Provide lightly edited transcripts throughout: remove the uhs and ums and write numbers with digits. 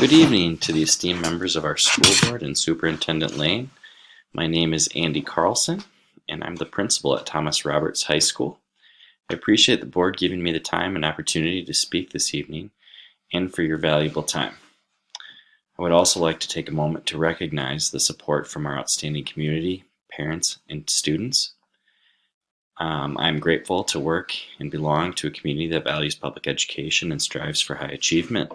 Good evening to the esteemed members of our school board and Superintendent Lane. My name is Andy Carlson, and I'm the principal at Thomas Roberts High School. I appreciate the board giving me the time and opportunity to speak this evening and for your valuable time. I would also like to take a moment to recognize the support from our outstanding community, parents, and students. I'm grateful to work and belong to a community that values public education and strives for high achievement.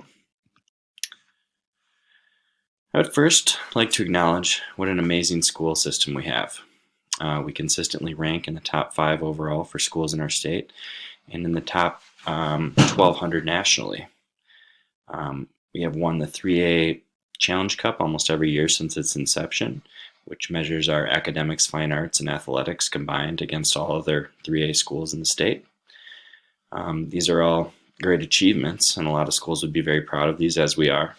I would first like to acknowledge what an amazing school system we have. We consistently rank in the top 5 overall for schools in our state and in the top 1,200 nationally. We have won the 3A Challenge Cup almost every year since its inception, which measures our academics, fine arts, and athletics combined against all other 3A schools in the state. These are all great achievements, and a lot of schools would be very proud of these, as we are.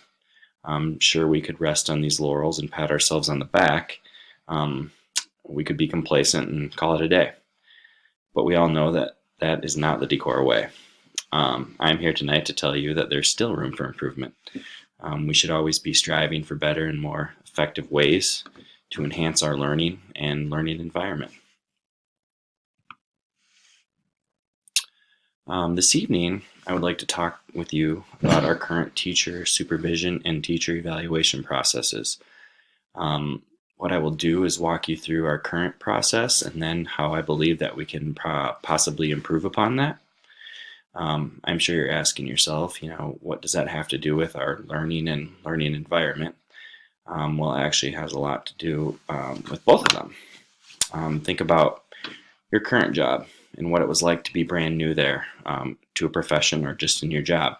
I'm sure we could rest on these laurels and pat ourselves on the back. We could be complacent and call it a day. But we all know that that is not the Decor way. I'm here tonight to tell you that there's still room for improvement. We should always be striving for better and more effective ways to enhance our learning and learning environment. This evening, I would like to talk with you about our current teacher supervision and teacher evaluation processes. What I will do is walk you through our current process and then how I believe that we can possibly improve upon that. I'm sure you're asking yourself, what does that have to do with our learning and learning environment? Well, it actually has a lot to do with both of them. Think about your current job and what it was like to be brand new there to a profession or just in your job.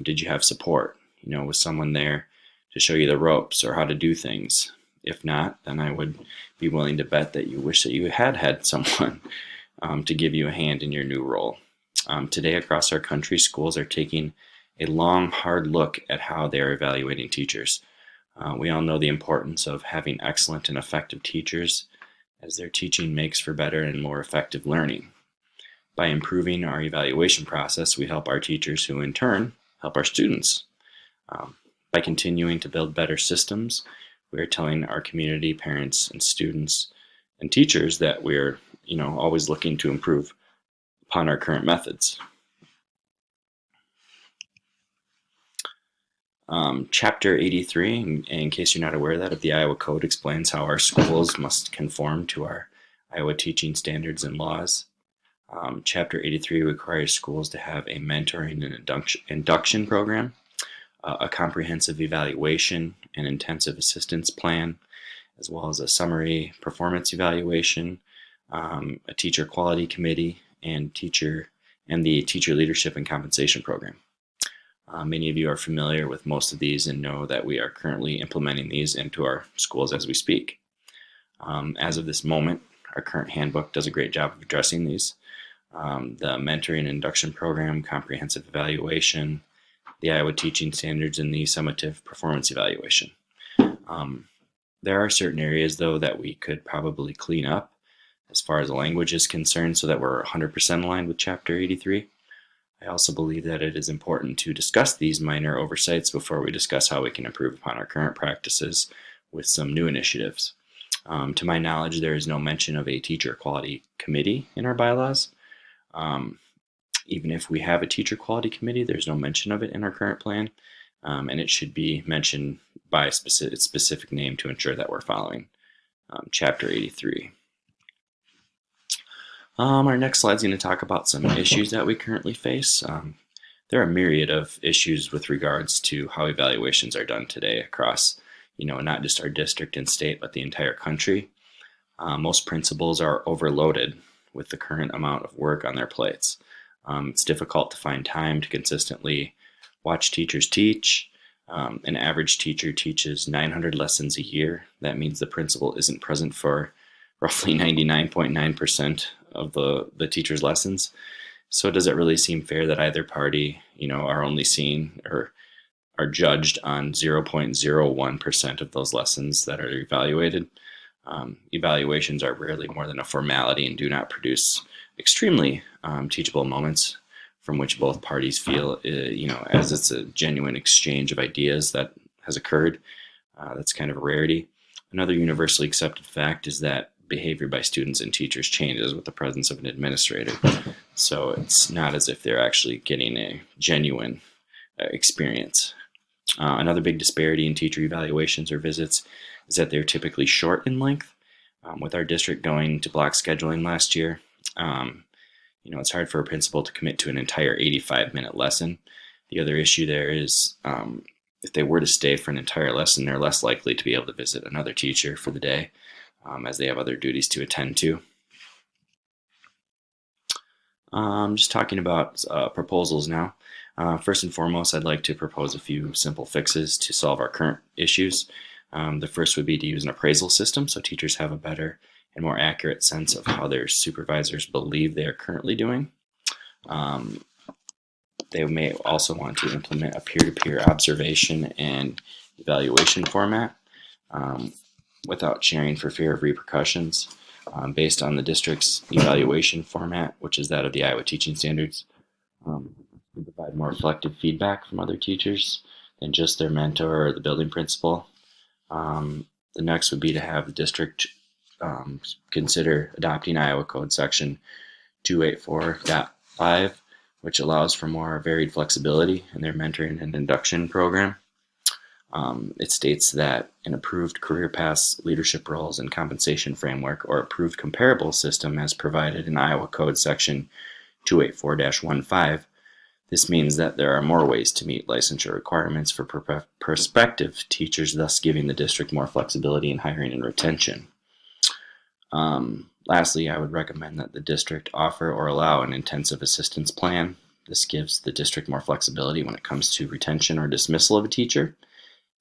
Did you have support? Was someone there to show you the ropes or how to do things? If not, then I would be willing to bet that you wish that you had someone to give you a hand in your new role. Today across our country, schools are taking a long, hard look at how they are evaluating teachers. We all know the importance of having excellent and effective teachers, as their teaching makes for better and more effective learning. By improving our evaluation process, we help our teachers, who in turn help our students. By continuing to build better systems, we are telling our community, parents, and students and teachers that we're always looking to improve upon our current methods. Chapter 83, in case you're not aware of that, of the Iowa Code explains how our schools must conform to our Iowa teaching standards and laws. Chapter 83 requires schools to have a mentoring and induction program, a comprehensive evaluation and intensive assistance plan, as well as a summary performance evaluation, a teacher quality committee, and the teacher leadership and compensation program. Many of you are familiar with most of these and know that we are currently implementing these into our schools as we speak. As of this moment, our current handbook does a great job of addressing these. The mentoring and induction program, comprehensive evaluation, the Iowa teaching standards, and the summative performance evaluation. There are certain areas, though, that we could probably clean up as far as the language is concerned so that we're 100% aligned with Chapter 83. I also believe that it is important to discuss these minor oversights before we discuss how we can improve upon our current practices with some new initiatives. To my knowledge, there is no mention of a teacher quality committee in our bylaws. Even if we have a teacher quality committee, there's no mention of it in our current plan, and it should be mentioned by its specific name to ensure that we're following Chapter 83. Our next slide is going to talk about some issues that we currently face. There are a myriad of issues with regards to how evaluations are done today across, not just our district and state, but the entire country. Most principals are overloaded with the current amount of work on their plates. It's difficult to find time to consistently watch teachers teach. An average teacher teaches 900 lessons a year. That means the principal isn't present for roughly 99.9% of the teacher's lessons. So does it really seem fair that either party, are only seen or are judged on 0.01% of those lessons that are evaluated? Evaluations are rarely more than a formality and do not produce extremely teachable moments from which both parties feel, as it's a genuine exchange of ideas that has occurred. That's kind of a rarity. Another universally accepted fact is that behavior by students and teachers changes with the presence of an administrator. So it's not as if they're actually getting a genuine experience. Another big disparity in teacher evaluations or visits is that they're typically short in length. With our district going to block scheduling last year, it's hard for a principal to commit to an entire 85-minute lesson. The other issue there is if they were to stay for an entire lesson, they're less likely to be able to visit another teacher for the day, as they have other duties to attend to. Just talking about proposals now. First and foremost, I'd like to propose a few simple fixes to solve our current issues. The first would be to use an appraisal system so teachers have a better and more accurate sense of how their supervisors believe they are currently doing. They may also want to implement a peer-to-peer observation and evaluation format without sharing for fear of repercussions. Based on the district's evaluation format, which is that of the Iowa Teaching Standards, we provide more reflective feedback from other teachers than just their mentor or the building principal. The next would be to have the district consider adopting Iowa Code Section 284.5, which allows for more varied flexibility in their mentoring and induction program. It states that an approved career paths, leadership roles, and compensation framework or approved comparable system as provided in Iowa Code Section 284-15. This means that there are more ways to meet licensure requirements for prospective teachers, thus giving the district more flexibility in hiring and retention. Lastly, I would recommend that the district offer or allow an intensive assistance plan. This gives the district more flexibility when it comes to retention or dismissal of a teacher.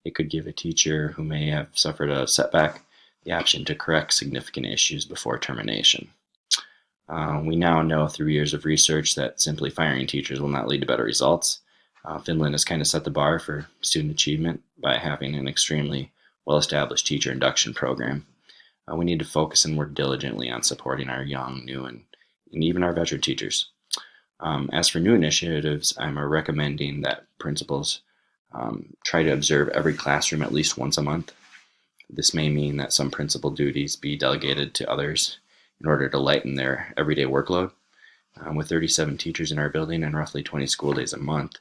It could give a teacher who may have suffered a setback the option to correct significant issues before termination. We now know through years of research that simply firing teachers will not lead to better results. Finland has kind of set the bar for student achievement by having an extremely well-established teacher induction program. We need to focus and work diligently on supporting our young, new, and even our veteran teachers. As for new initiatives, I'm recommending that principals try to observe every classroom at least once a month. This may mean that some principal duties be delegated to others in order to lighten their everyday workload. With 37 teachers in our building and roughly 20 school days a month,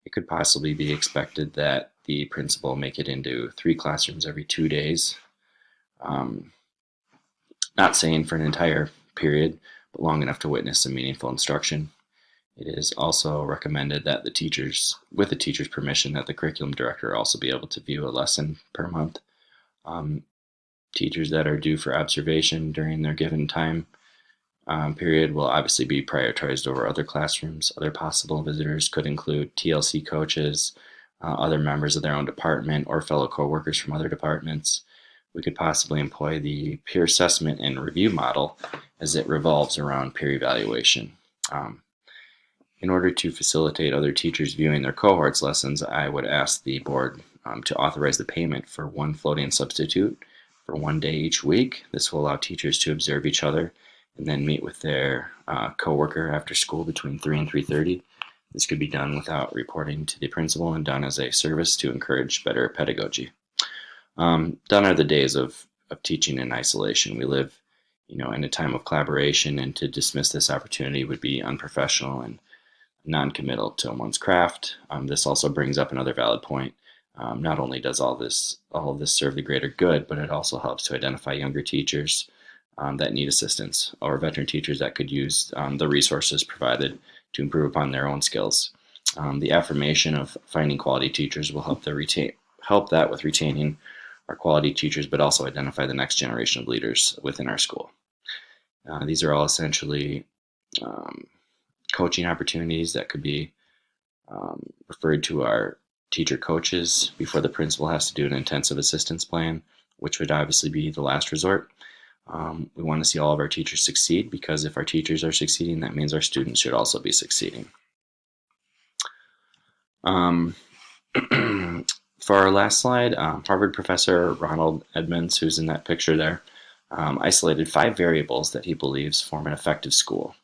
it could possibly be expected that the principal make it into 3 classrooms every 2 days. Not saying for an entire period, but long enough to witness some meaningful instruction. It is also recommended that the teachers, with the teacher's permission, that the curriculum director also be able to view a lesson per month. Teachers that are due for observation during their given time period will obviously be prioritized over other classrooms. Other possible visitors could include TLC coaches, other members of their own department, or fellow coworkers from other departments. We could possibly employ the peer assessment and review model as it revolves around peer evaluation. In order to facilitate other teachers viewing their cohort's lessons, I would ask the board to authorize the payment for one floating substitute for 1 day each week. This will allow teachers to observe each other and then meet with their coworker after school between 3 and 3:30. This could be done without reporting to the principal and done as a service to encourage better pedagogy. Done are the days of teaching in isolation. We live, in a time of collaboration, and to dismiss this opportunity would be unprofessional and non-committal to one's craft. This also brings up another valid point. Not only does all of this serve the greater good, but it also helps to identify younger teachers that need assistance, or veteran teachers that could use the resources provided to improve upon their own skills. The affirmation of finding quality teachers will help that with retaining our quality teachers, but also identify the next generation of leaders within our school. These are all essentially coaching opportunities that could be referred to our teacher coaches before the principal has to do an intensive assistance plan, which would obviously be the last resort. We want to see all of our teachers succeed, because if our teachers are succeeding, that means our students should also be succeeding. For our last slide, Harvard professor Ronald Edmonds, who's in that picture there, isolated 5 variables that he believes form an effective school.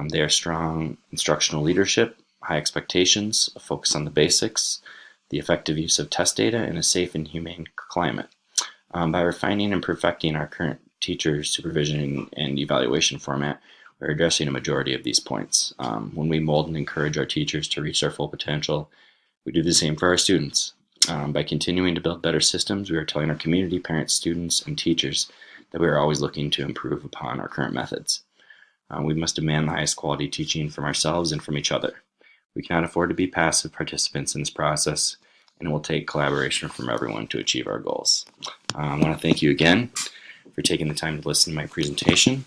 They are strong instructional leadership, high expectations, a focus on the basics, the effective use of test data, and a safe and humane climate. By refining and perfecting our current teacher supervision and evaluation format, we're addressing a majority of these points. When we mold and encourage our teachers to reach their full potential, we do the same for our students. By continuing to build better systems, we are telling our community, parents, students, and teachers that we are always looking to improve upon our current methods. We must demand the highest quality teaching from ourselves and from each other. We cannot afford to be passive participants in this process, and it will take collaboration from everyone to achieve our goals. I want to thank you again for taking the time to listen to my presentation.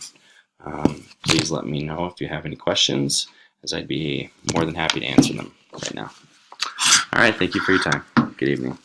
Please let me know if you have any questions, as I'd be more than happy to answer them right now. All right, thank you for your time. Good evening.